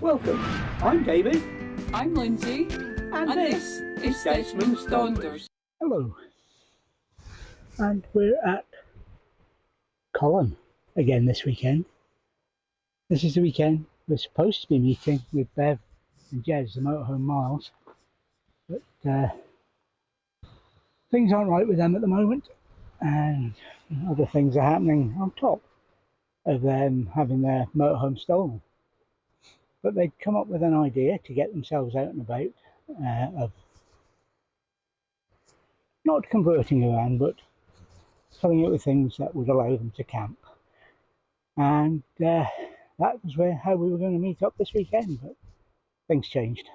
Welcome, I'm David. I'm Lindsay, And this is Desmonds Donders. Hello, and we're at Cullen again this weekend. This is the weekend we're supposed to be meeting with Bev and Jez, the motorhome miles, but things aren't right with them at the moment, and other things are happening on top of them having their motorhome stolen. But they'd come up with an idea to get themselves out and about, of not converting a van, but filling it with things that would allow them to camp. And that was how we were going to meet up this weekend, but things changed.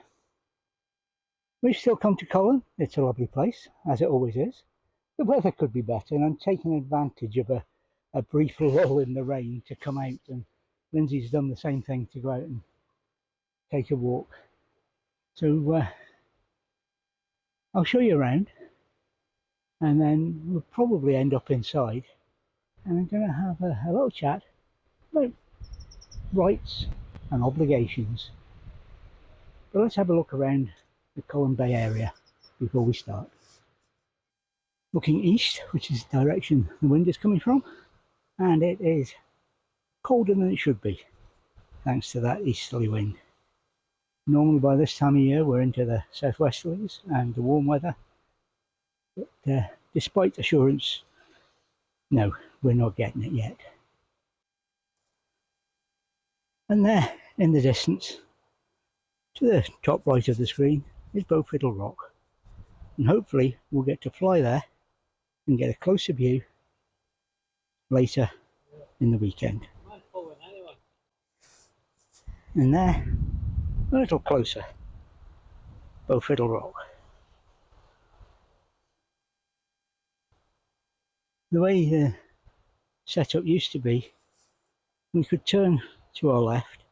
We've still come to Cullen. It's a lovely place, as it always is. The weather could be better, and I'm taking advantage of a brief lull in the rain to come out, and Lindsay's done the same thing to go out and take a walk. So I'll show you around, and then we'll probably end up inside, and I'm going to have a little chat about rights and obligations. But let's have a look around the Cullen Bay area before we start. Looking east, which is the direction the wind is coming from, and it is colder than it should be thanks to that easterly wind. Normally by this time of year we're into the southwesterlies and the warm weather, but despite assurance, no, we're not getting it yet. And there in the distance, to the top right of the screen, is Beaufiddle Rock, and hopefully we'll get to fly there and get a closer view later in the weekend. And there, a little closer, Beaufiddle Rock. The way the setup used to be, we could turn to our left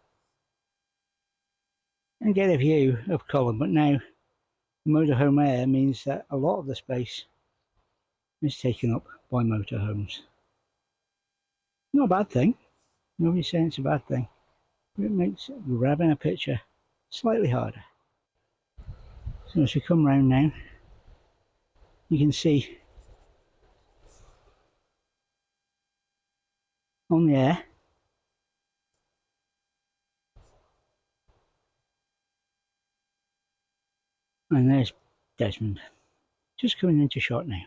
and get a view of Cullen, but now motorhome air means that a lot of the space is taken up by motorhomes. Not a bad thing, nobody's saying it's a bad thing. It makes grabbing a picture slightly harder. So as we come round now, you can see on the air and there's Desmond, just coming into shot now.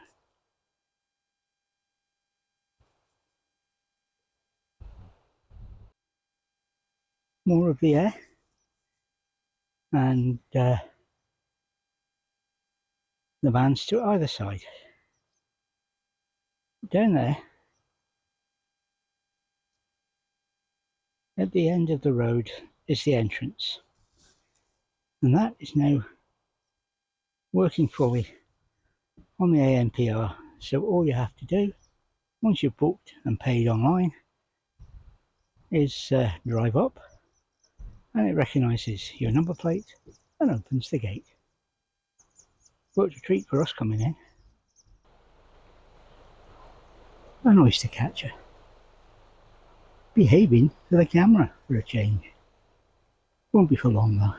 More of the air, and the vans to either side. Down there, at the end of the road, is the entrance, and that is now working fully on the ANPR. So all you have to do, once you've booked and paid online, is drive up, and it recognises your number plate and opens the gate. But a treat for us coming in. An oyster catcher, behaving for the camera for a change. Won't be for long though.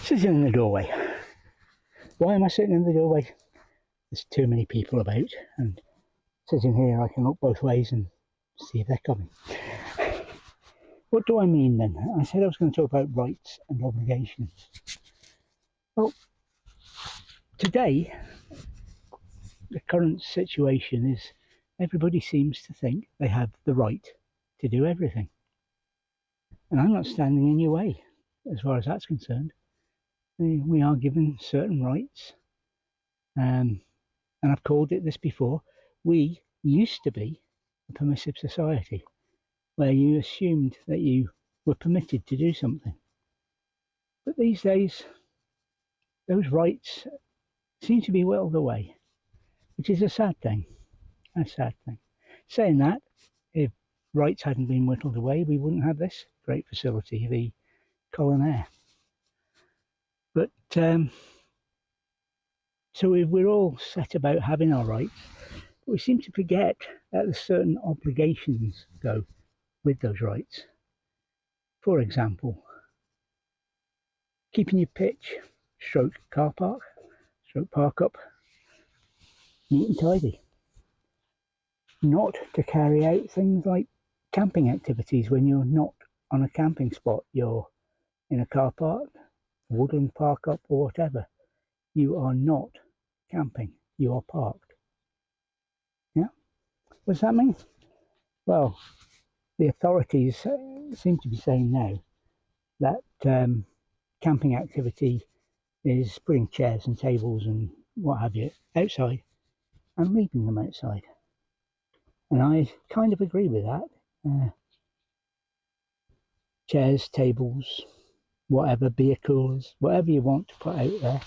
Sitting in the doorway. Why am I sitting in the doorway? There's too many people about, and sitting here I can look both ways and see if they're coming. What do I mean then? I said I was going to talk about rights and obligations. Well, today the current situation is everybody seems to think they have the right to do everything. And I'm not standing in your way as far as that's concerned. We are given certain rights. And I've called it this before. We used to be a permissive society where you assumed that you were permitted to do something. But these days, those rights seem to be whittled away, which is a sad thing. A sad thing. Saying that, if rights hadn't been whittled away, we wouldn't have this great facility, the Cullen. But so we're all set about having our rights, but we seem to forget that there's certain obligations go with those rights. For example, keeping your pitch, stroke car park, stroke park up neat and tidy. Not to carry out things like camping activities when you're not on a camping spot, you're in a car park, woodland park up or whatever. You are not camping, you are parked. Yeah? What does that mean? Well, the authorities seem to be saying now that camping activity is putting chairs and tables and what have you outside and leaving them outside. And I kind of agree with that. Chairs, tables, whatever, beer coolers, whatever you want to put out there.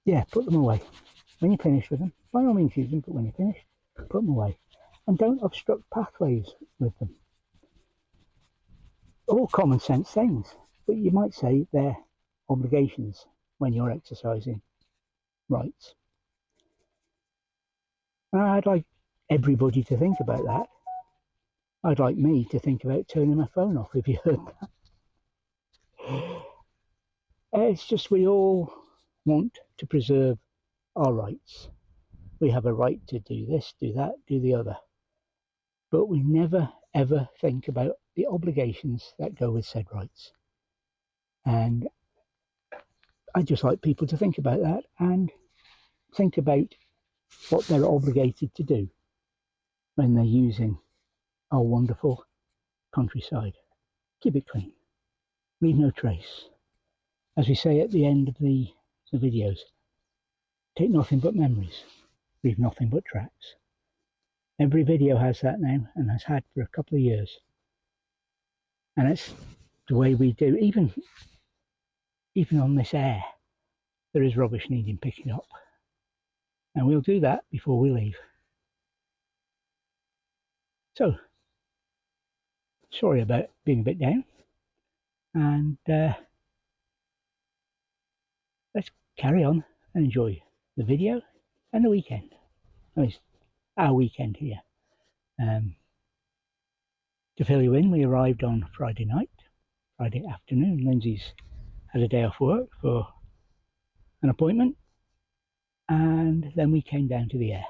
Yeah, put them away. When you're finished with them, by all means use them, but when you're finished, put them away. And don't obstruct pathways with them. All common sense things, but you might say they're obligations when you're exercising rights. And I'd like everybody to think about that. I'd like me to think about turning my phone off if you heard that. It's just we all want to preserve our rights. We have a right to do this, do that, do the other. But we never ever think about the obligations that go with said rights. And I'd just like people to think about that and think about what they're obligated to do when they're using our wonderful countryside. Keep it clean. Leave no trace. As we say at the end of the videos, take nothing but memories. Leave nothing but tracks. Every video has that now and has had for a couple of years. And it's the way we do. Even on this air, there is rubbish needing picking up. And we'll do that before we leave. So, sorry about being a bit down. And let's carry on and enjoy the video and the weekend. I mean, it's our weekend here. To fill you in, we arrived on Friday afternoon. Lindsay's had a day off work for an appointment, and then we came down to the air.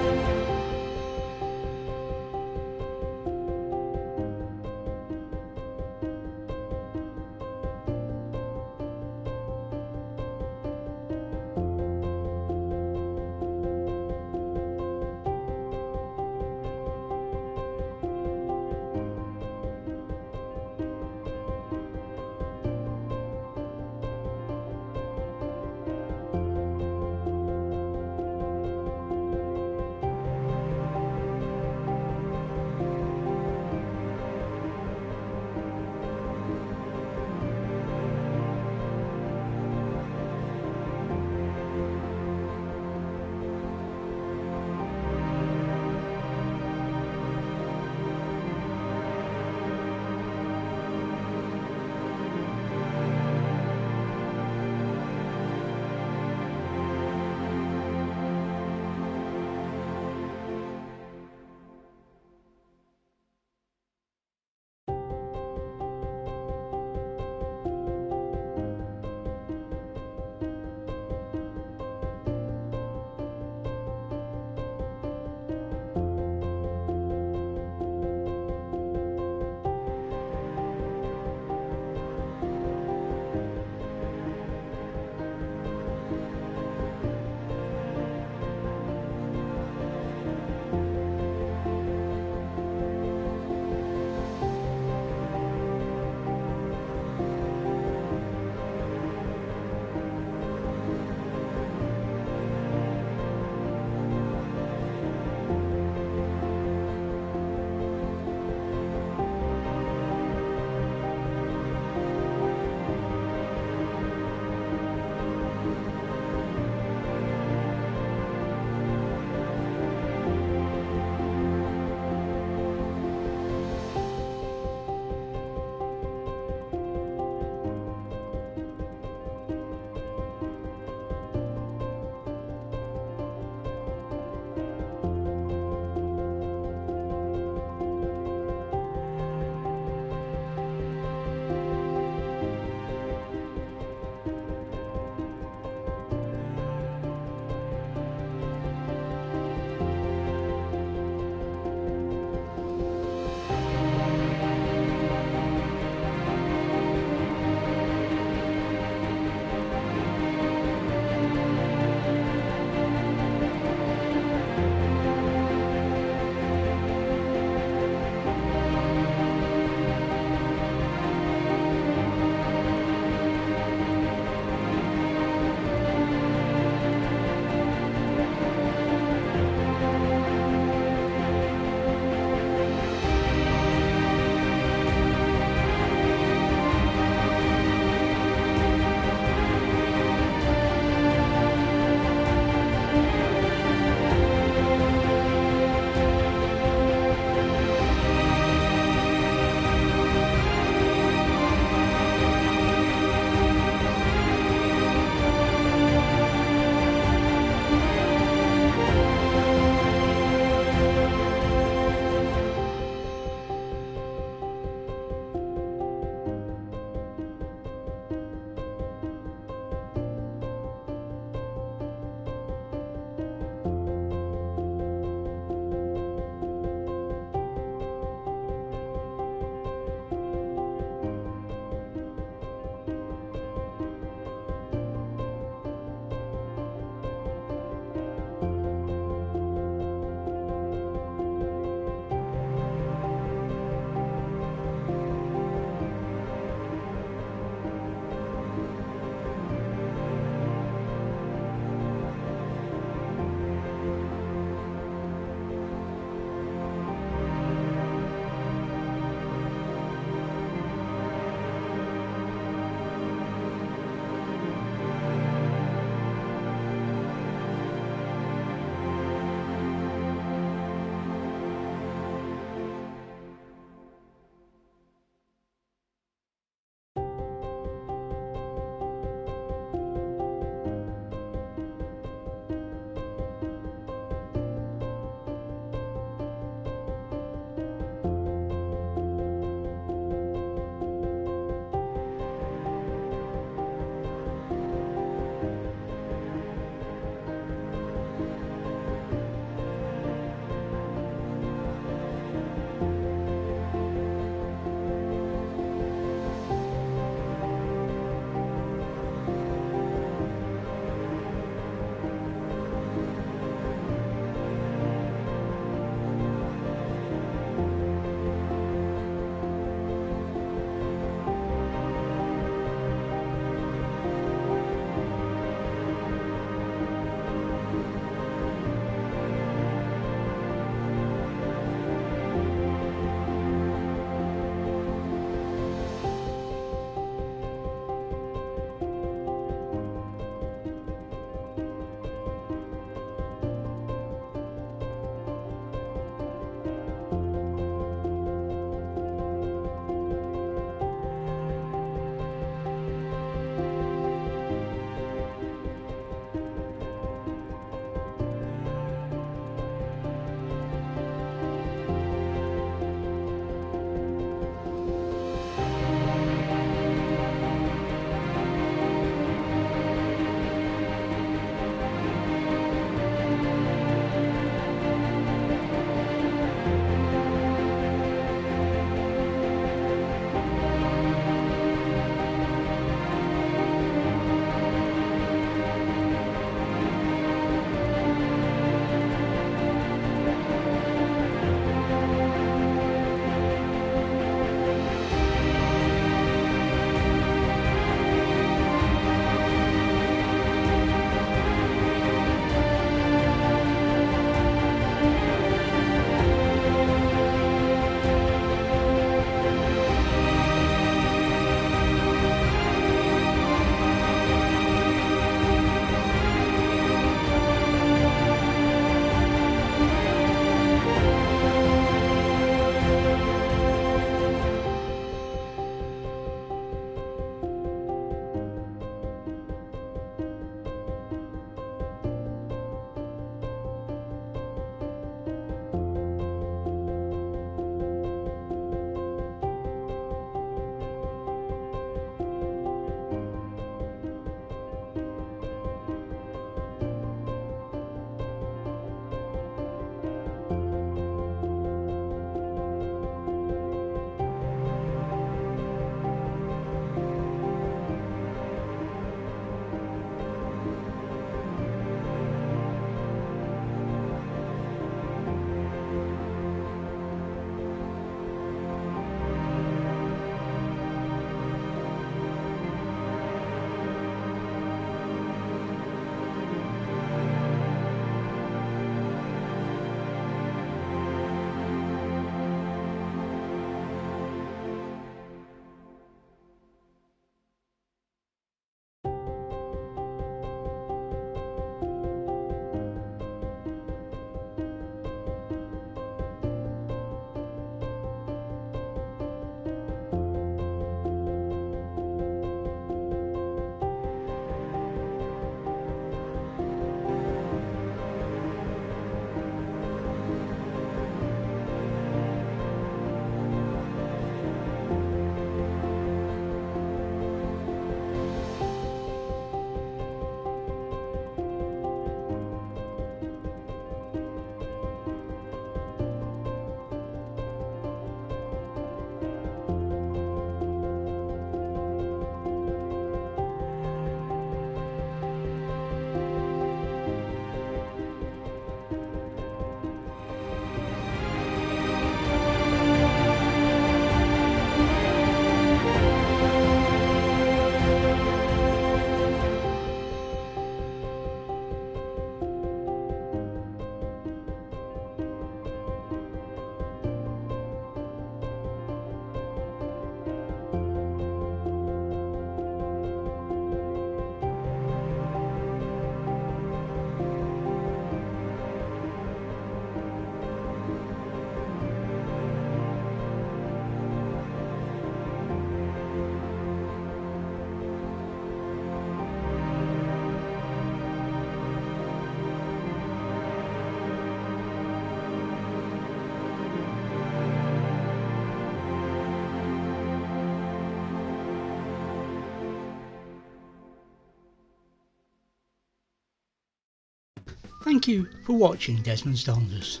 Thank you for watching Desmonds Donders.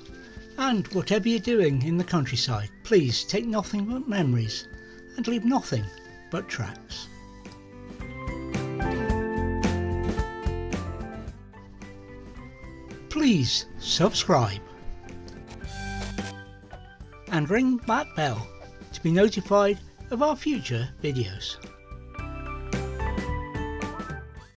And whatever you're doing in the countryside, please take nothing but memories and leave nothing but tracks. Please subscribe and ring that bell to be notified of our future videos.